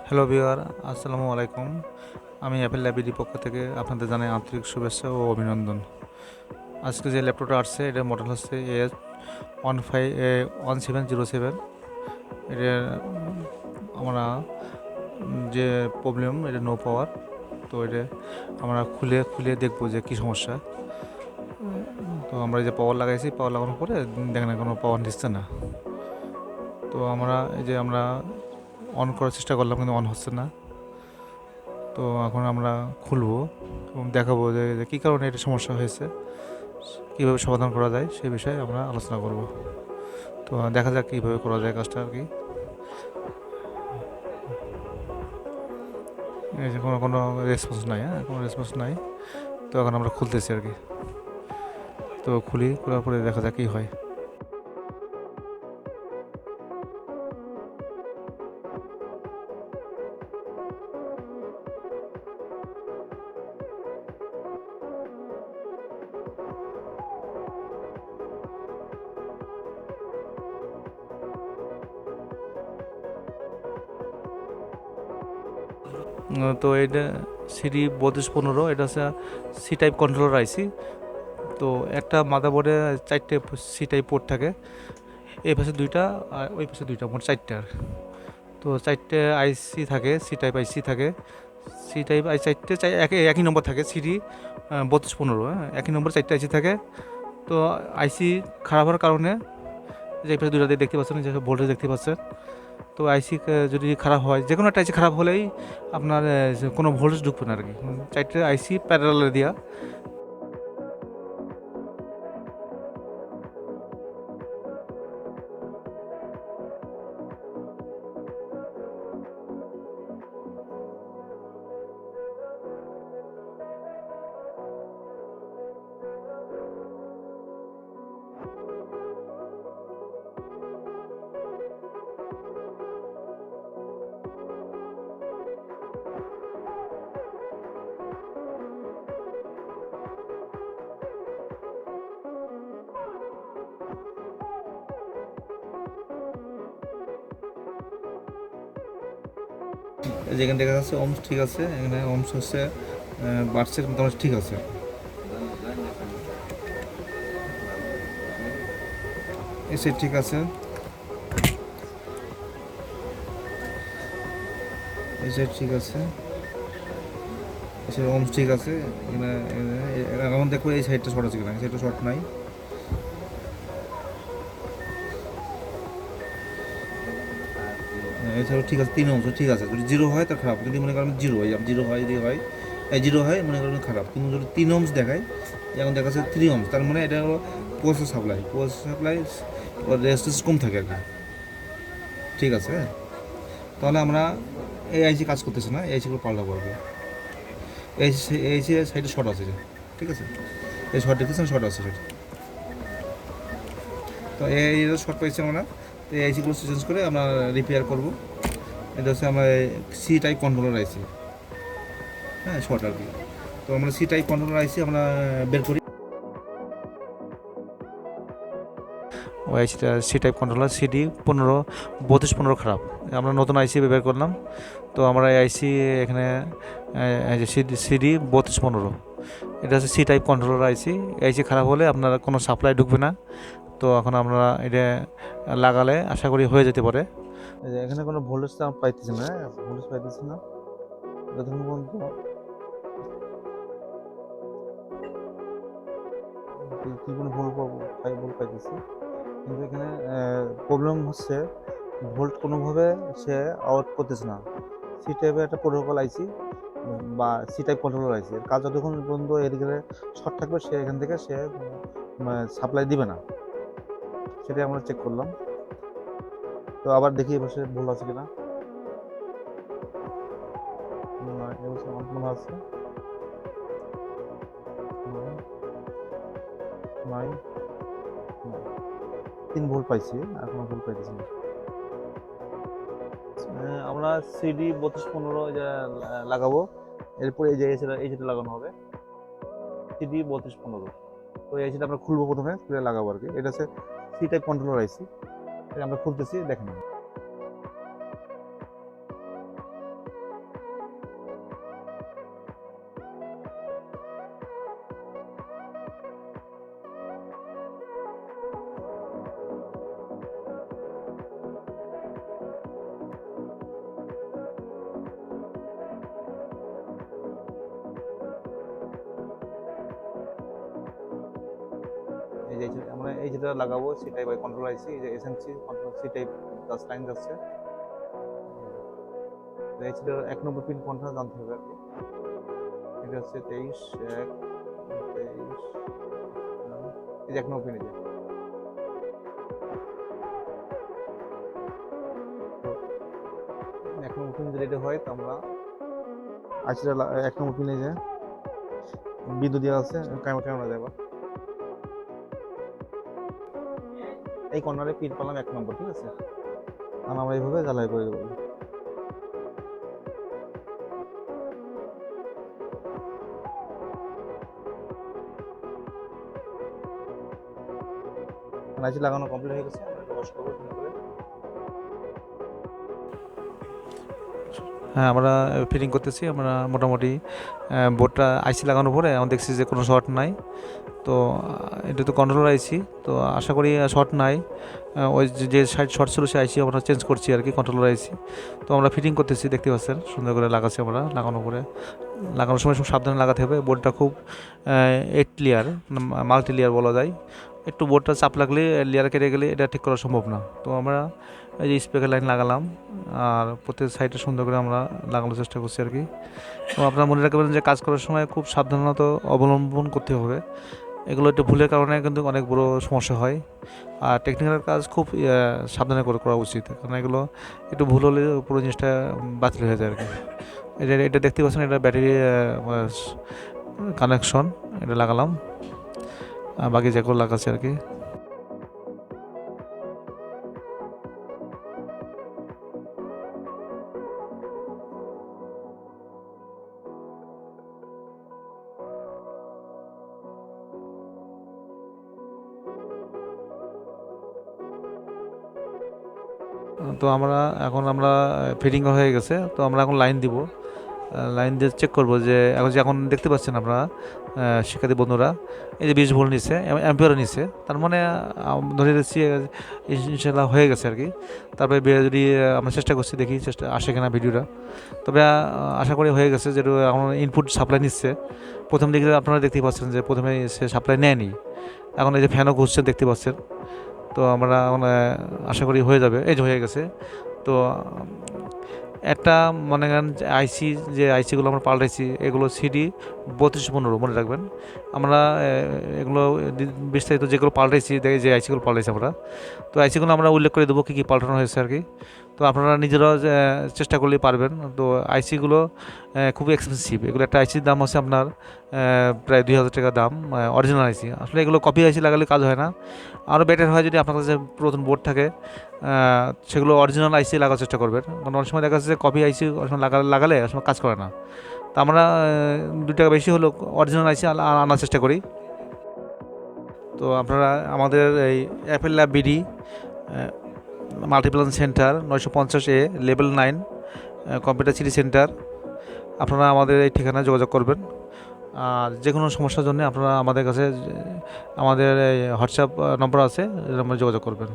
Hello viewer, আসসালামু আলাইকুম। আমি অ্যাপেল লাইব্রেরির পক্ষ থেকে আপনাদের জানাই আন্তরিক শুভেচ্ছা ও অভিনন্দন। আজকে যে ল্যাপটপটা আসছে এটার মডেল হচ্ছে A1707। এটা আমরা যে প্রবলেম, এটা নো পাওয়ার। তো এটা আমরা খুলে খুলে দেখবো যে কী সমস্যা। তো আমরা এই যে পাওয়ার লাগাইছি, পাওয়ার লাগানোর পরে দেখেন না কোনো পাওয়ার নিচ্ছে না। তো আমরা অন করার চেষ্টা করলাম কিন্তু অন হচ্ছে না। তো এখন আমরা খুলবো এবং দেখাবো যে কী কারণে এটা সমস্যা হয়েছে, কীভাবে সমাধান করা যায় সেই বিষয়ে আমরা আলোচনা করব। তো দেখা যাক কীভাবে করা যায় কাজটা আর কি। এই যে কোনো কোনো রেসপন্স নাই, কোনো রেসপন্স নাই। তো এখন আমরা খুলতেছি আর কি। তো খোলার পরে দেখা যাক কী হয়। তো এটা CD3215, এটা হচ্ছে সি টাইপ কন্ট্রোলার আইসি। তো একটা মাদারবোর্ডে 4টে সি টাইপ পোর্ট থাকে, এই পাশে 2টা আর ওই পাশে 2টা, মোট 4টে। তো 4টে আইসি থাকে, সি টাইপ আইসি থাকে। সি টাইপ আই 4টে একই নম্বর থাকে, CD3215, একই নম্বর 4টে আইসি থাকে। তো আইসি খারাপ হওয়ার কারণে যে পাশে 2টা দেখতে পাচ্ছেন, যে ভোল্টেজ দেখতে পাচ্ছেন। তো আইসি যদি খারাপ হয়, যে কোনো একটা আইসি খারাপ হলেই আপনার কোনো ভোল্টেজ ঢুকবে না আর কি। 4টে আইসি প্যারালালে দেওয়া। যেখানে দেখা যাচ্ছে ওমস ঠিক আছে, এখানে ওমস হচ্ছে বাড়ছে, মোটামুটি ঠিক আছে। এসে ঠিক আছে, এসে ঠিক আছে, এসে ওমস ঠিক আছে। এখানে এখন দেখো এই সাইডটা শর্ট আছে কিনা, এই সাইডটা শর্ট নাই। এছাড়াও ঠিক আছে, 3 ওমস ঠিক আছে। যদি জিরো হয় তা খারাপ, যদি মনে করেন জিরো হয়, জিরো হয় যদি হয়, জিরো হয় মনে করেন খারাপ। কিন্তু যদি 3 ওমস দেখায়, যেমন দেখা যাচ্ছে 3 ওমস, তার মানে এটা হলো পোস্ট সাপ্লাই রেজিস্ট্যান্স কম থাকে আর কি। ঠিক আছে, তাহলে আমরা এই আইসি কাজ করতেছে না, এই আইসিগুলো পাল্টা করবে। এই সাইডে শর্ট আছে, ঠিক আছে, এই শর্ট দেখতেছেন, শর্ট আছে সেটা। তো এই শর্ট পাইছি আমরা। তো এই আইসিগুলো চেঞ্জ করে আমরা রিপেয়ার করব। এটা হচ্ছে আমরা সি টাইপ কন্ট্রোলার আইসি, হ্যাঁ, শর্ট আর কি। তো আমরা সি টাইপ কন্ট্রোলার আইসি আমরা বের করি। ওই আইসিটা সি টাইপ কন্ট্রোলার CD3215 খারাপ, আমরা নতুন আইসি বের করলাম। তো আমরা এই আইসি এখানে CD3215, এটা হচ্ছে সি টাইপ কন্ট্রোলার আইসি। আইসি খারাপ হলে আপনার কোনো সাপ্লাই ঢুকবে না। তো এখন আমরা এটা লাগালে আশা করি হয়ে যেতে পারে। এখানে কোনো ভোল্টেজ পাইতেছি না, ভোল্টেজ পাইতেছি না যতক্ষণ পর্যন্ত কি কোনো ভোল্ট পাইতেছি। কিন্তু এখানে প্রবলেম হচ্ছে ভোল্ট কোনোভাবে সে আউট করতেছে না। সি টাইপের একটা প্রোটোকল আইসি বা সি টাইপ কন্ট্রোলার আইসি, এর কাজ যতক্ষণ পর্যন্ত এদিকে শর্ট থাকবে সে এখান থেকে সে সাপ্লাই দিবে না। সেটাই আমরা চেক করলাম। তো আবার দেখি এবার ভুল আছে কিনা। এবছর আমার মনে আছে নয়, 3 ভোল্ট পাইছি, আর কোনো ভুল পাইতেছি না। আমরা CD3215 লাগাবো। এরপরে এই যেটা লাগানো হবে CD3215। তো এই আইসিটা আমরা খুলবো, প্রথমে খুলে লাগাবো আর কি। এটা হচ্ছে সি টাইপ কন্ট্রোলার আইসি, এটা আমরা খুলতেছি, দেখেন। এই যে আমরা এই যেটা লাগাবো সি টাইপ কন্ট্রোল আইসি, এই যে SMC control C type 10 line যাচ্ছে। এই ছিল 1 নম্বর পিন কোনটা জানতে হবে আর কি। এটা হচ্ছে 23 1 23 এই যে 1 নম্বর পিন। এই যে 1 নম্বর পিন যদি এটা হয় তো আমরা আইসিটা 1 নম্বর পিনে যে বিদ্যুৎ দেওয়া আছে ক্যামেরা যাবে। এই কর্নারে পিন পেলাম 1 নম্বর, ঠিক আছে। আমরা এইভাবে জ্বালাই করে দেবো। আইসি লাগানো কমপ্লিট হয়ে গেছে, আমরা এটা ওয়াশ করবো সুন্দর করে। হ্যাঁ, আমরা ফিটিং করতেছি। আমরা মোটামুটি বোর্ডটা আইসি লাগানোর পরে আমরা দেখছি যে কোনো শর্ট নাই। তো এটা তো কন্ট্রোলার আইসি, তো আশা করি শর্ট নাই। ওই যে সাইড শর্ট ছিল সে আইসি আমরা চেঞ্জ করছি আর কি, কন্ট্রোলার আইসি। তো আমরা ফিটিং করতেছি, দেখতে পাচ্ছেন সুন্দর করে লাগাচ্ছি আমরা। লাগানোর পরে লাগানোর সময় খুব সাবধানে লাগাতে হবে। বোর্ডটা খুব 8 লেয়ার, মাল্টি লেয়ার বলা যায়। একটু বোর্ডটা চাপ লাগলে লেয়ার কেটে গেলে এটা ঠিক করা সম্ভব না। তো আমরা এই যে স্পিকার লাইন লাগালাম, আর প্রত্যেক সাইডে সুন্দর করে আমরা লাগানোর চেষ্টা করছি আর কি। তো আপনারা মনে রাখবেন যে কাজ করার সময় খুব সাবধানতা অবলম্বন করতে হবে। এগুলো একটু ভুলের কারণে কিন্তু অনেক বড় সমস্যা হয়। আর টেকনিক্যাল কাজ খুব সাবধানে করে করা উচিত, কারণ এগুলো একটু ভুল হলে পুরো জিনিসটা বাতিল হয়ে যায় আর কি। এটা দেখতে পাচ্ছেন, এটা ব্যাটারি কানেকশন, এটা লাগালাম। বাকি যেগুলো লাগাচ্ছে আর কি। তো আমরা ফিটিং হয়ে গেছে, তো আমরা এখন লাইন দিব। লাইন দিয়ে চেক করবো যে এখন দেখতে পাচ্ছেন আপনারা শিক্ষার্থী বন্ধুরা, এই যে 20 ভোল্ট নিচ্ছে, অ্যাম্পিয়ার নিচ্ছে। তার মানে ধরে দিচ্ছি ইনশাল্লাহ হয়ে গেছে আর কি। তারপরে যদি আমরা চেষ্টা করছি, দেখি চেষ্টা আসে কিনা ভিডিওটা। তবে আশা করি হয়ে গেছে। যেটা এখন ইনপুট সাপ্লাই নিচ্ছে। প্রথম দিকে আপনারা দেখতেই পাচ্ছেন যে প্রথমে সে সাপ্লাই নেয়নি। এখন এই যে ফ্যানও ঘুরছে দেখতে পাচ্ছেন। তো আমরা আশা করি হয়ে যাবে। এই যে হয়ে গেছে। তো একটা মনে করেন আইসি, যে আইসিগুলো আমরা পাল্টাইছি এগুলো সিডি 3215 মনে রাখবেন। আমরা এগুলো বিস্তারিত যেগুলো পাল্টাইছি, যে আইসিগুলো পাল্টাইছি আমরা, তো আইসিগুলো আমরা উল্লেখ করে দেবো কী কী পাল্টানো হয়েছে আর কি। তো আপনারা নিজেরাও চেষ্টা করলেই পারবেন। তো আইসিগুলো খুবই এক্সপেন্সিভ। এগুলো একটা আইসির দাম হচ্ছে আপনার প্রায় 2000 টাকা দাম, অরিজিনাল আইসি। আসলে এগুলো কপি আইসি লাগালে কাজ হয় না। আরও বেটার হয় যদি আপনার কাছে পুরাতন বোর্ড থাকে, সেগুলো অরিজিনাল আইসি লাগার চেষ্টা করবেন। কারণ অনেক সময় দেখা যাচ্ছে কপি আইসি অনেক সময় লাগালে অনেক সময় কাজ করে না। তো আমরা 2 টাকা বেশি হলেও অরিজিনাল আইসি আনার চেষ্টা করি। তো আপনারা আমাদের এই Apple lab BD Multiplan centre 950A level 9 computer city centre, আপনারা আমাদের এই ঠিকানায় যোগাযোগ করবেন। আর যে কোনো সমস্যার জন্য আপনারা আমাদের কাছে আমাদের এই হোয়াটসঅ্যাপ নম্বর আছে, এর নম্বরে যোগাযোগ করবেন।